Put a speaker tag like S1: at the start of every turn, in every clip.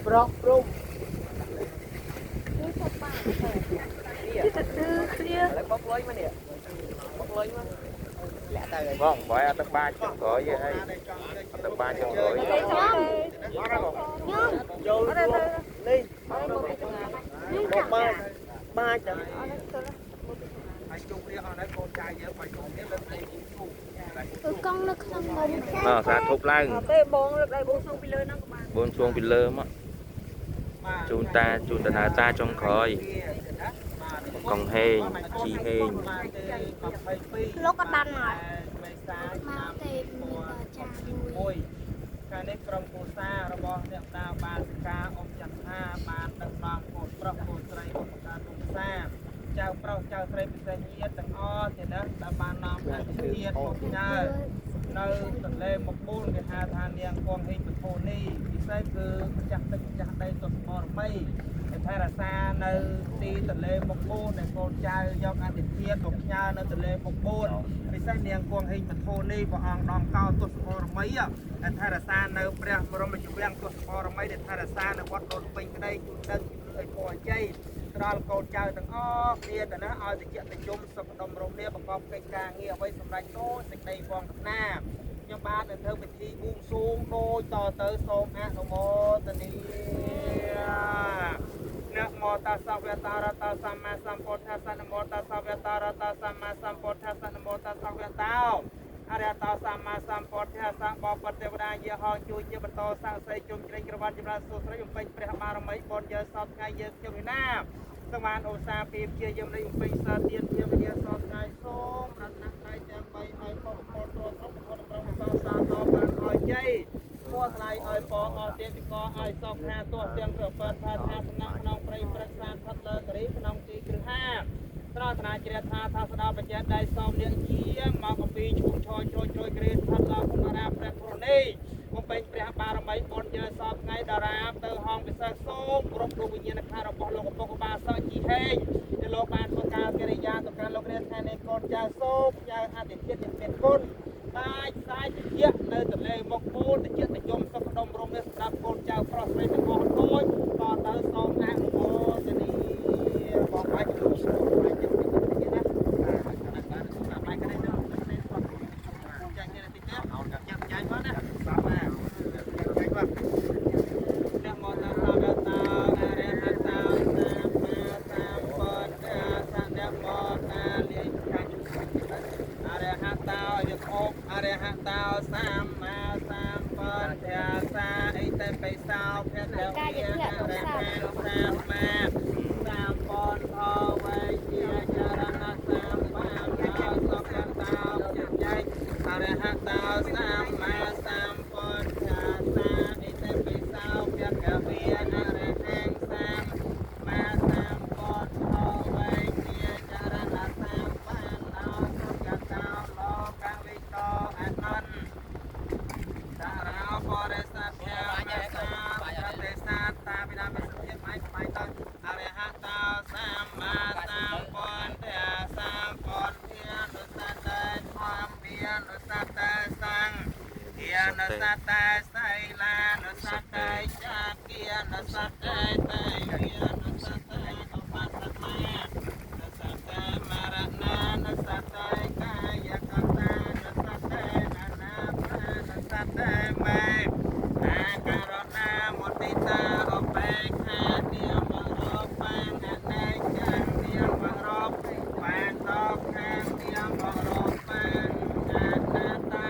S1: ปลอกปรุงแล้วบล็อกเลยมาเนี่ยบล็อกเลยมาแหละแต่
S2: vâng phải ăn tắc ba trong cõi vậy hay ăn tắc ba trong cõi
S1: vô đi một ba ba chợ
S3: con nó không mồm
S2: ra thục lại bốn chuông pin lơ mà chun ta ta trong cõi còn hên chi hên
S3: lúc có đăng rồi mà thì mình chả nuôi
S1: ការនេះក្រុមគូសារបស់អ្នកតាបានការអបចាត់ថាបានដឹកនាំកូនប្រុសកូនស្រីរបស់ការគូសាចៅប្រុសចៅស្រីពិសេសញាតិទាំងអស់ទាំងនោះដែលបាននាំអធិធានមកញើនៅទន្លេមកបួនគេហៅថានាងគង់ហេងពធូនីពិសេសគឺម្ចាស់ទឹកម្ចាស់ដីទុសបរមីដែលថែរក្សានៅទីទន្លេមកបួនដែលកូនចៅយកអធិធានមកញើនៅទន្លេមកបួនពិសេសនាងគង់ហេងពធូនីព្រះអង្គដំកោទុសបរមីដែលថែរក្សានៅព្រះបរមរាជវាំងទុសបរមីដែលថែរក្សានៅវត្តដូនពេញក្តីជួនដឹងជួយពរជ័យដល់កូនចៅទាំងអស់គ្នាទៅណាឲ្យតិចតិជុំសុខដុមរមនាប្រកបកិច្ចការងារអ្វីសម្រាប់ដូចសេចក្តីវងណាខ្ញុំបានទៅធ្វើពិធីបួងសួងដូចតទៅសូមអនុមោទនាนะโมตัสสะภะคะวะโตอะระหะโตสัมมาสัมพุทธัสสะนะโมตัสสะภะคะวะโตอะระหะโตสัมมาสัมพุทธัสสะนะโมตัสสะภะคะวะโตអរិយតោសម្មាសម្ពុទ្ធិសៈបបទេវតាយហោជួយជាបន្តស័ក្តិសិទ្ធិជុំជ្រែងក្រវ៉ាត់ចម្រើនសុស្រីបំពេញព្រះបារមីបុណ្យយើងសពថ្ងៃយើងជុំវិណាសម្បានឧស្សាហ៍ពីជាយើងនៃបំពេញសាទានជាវិញ្ញាសពថ្ងៃសូមរតនត្រ័យទាំង3ឲ្យពុទ្ធពុទ្ធទ្រទ្រព្យប្រមសសាទរបានឲ្យជ័យគួរថ្លៃឲ្យពងអត់ទៀតកឲ្យសពខាទោះទាំងប្រពើថាថាសំណាក់ក្នុងព្រៃព្រឹកសាស្ត្រលើករីក្នុងទីគ្រឹះហាត្រង់ណាជ្រះថាថាស្ដាប់បញ្ញាដៃសំលៀងជាមកអំពីឈុំឈរជួយជួយក្រេតថាដល់គុណរាព្រះធរណីបំពេញព្រះបារមីបុណ្យយើងសពថ្ងៃតារាទៅហងពិសេសសូមគ្រប់លោកវិញ្ញាណក្ខន្ធរបស់លោកឪពុកបាសជីហេងដែលលោកបានធ្វើការកិរិយាទៅកាន់លោករៀនថ្ងៃនេះកូនចៅសូមចៅអតិថិជនមានគុណតាយសាយជានៅទន្លេមកពូលតិចនិយមសុខដុមរមនេះសម្រាប់កូនចៅប្រុសស្រីទាំងអស់ដូចតទៅសូមអនុមោទនាបងបាច់លោកសូមបាច់ចិត្តណា អរហតោសម្មាសម្ពុទ្ធសាអីតែបិសោភៈតវិយអរហតសម្មាសម្ពុទ្ធវេជាចរណសម្បានដល់សុខតោចេញអរហតោសម្មាសម្ពុទ្ធសាអីតែបិសោភៈតវិយអរហតសម្មាសម្ពុទ្ធវេជាចរណសម្បានដល់សុខតោលោកវិតោអនន្តតារាបរិស័ទជាអញ្ញាសាប្រតិសាទតាវិណាមិសុទ្ធិបាយបាយតអរហតោសម្មាសម្ពុទ្ធសម្ពុទ្ធធានុសតេធម្មធានុសតេសង្ឃធានុសតេសីលានុសតេចាគានុសតេតេយានុសតេឧបសមានុសតេមរណានុសតេកាយកតានុសតេអនាបានុសតេមេអាការណាមុទិតាអបេខានាមរោបានអនេចានាមរោបានតខានាមរោបានអនាតា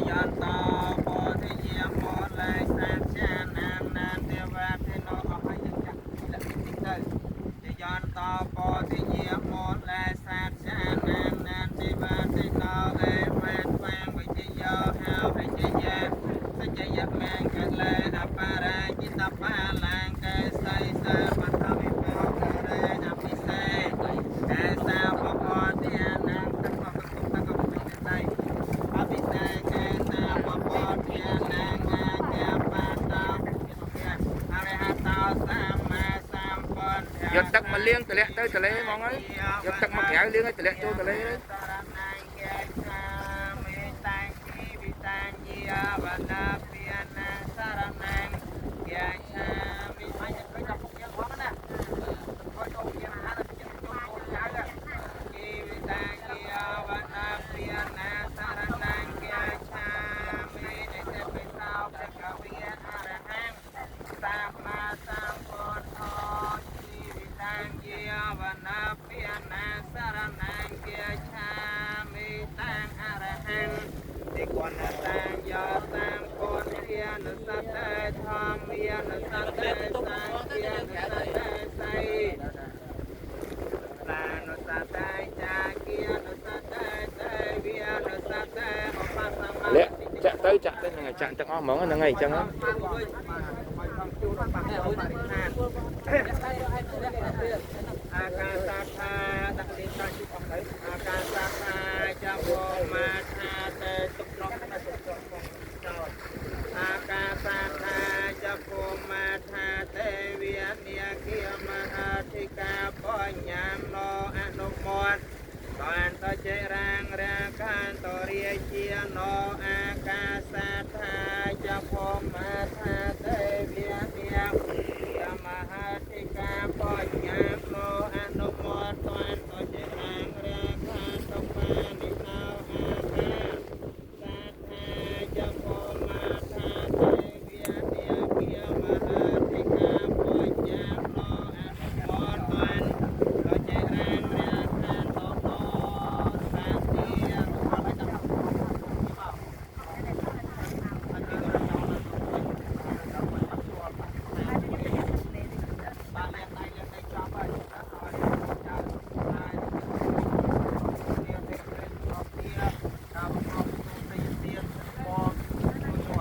S1: យន្តោពោធិយាមោល័យសាចានាមនាទេវទេនោអស់ហើយយើងចាក់លក្ខតិទៅយន្តោពោធិយាមោល័យសាចានាមនាទេវទេនោអេវេស្វាងវិជ្ជយោហៅវិជ្ជយាសច្ចយមង្គលេអបរាជិតបាលាងកេសីសាបតវិបោករេអភិសេកេសាបពតិអនាងតកកតកវិទ្យាអភិសេកេសាបពតិអនាងអាកាបាតោអរហតោសម្មាសម្ពុទ្ធ
S2: យកទឹកមកលាងទម្លាក់ទៅទន្លេហ្មងហើយយកទឹកមកក្រៅលាងឲ្យទម្លាក់ចូលទន្លេទៅ
S1: មេតាំងគីវិតាញាវណ្ណាភិយនាសារណង ตเตธรรมเวียนสัตเตสังเวียนสัตเตไสลานุสัตเตจาเกียนุสัตเตเตเวียนุสัตเตอปัสสมา
S2: lẽ chạ tới là ngày chặn chẳng ó món là ngày chẳng á
S1: อาการสาขาตักดินตาชิบออกไปอาการสาขาจะโว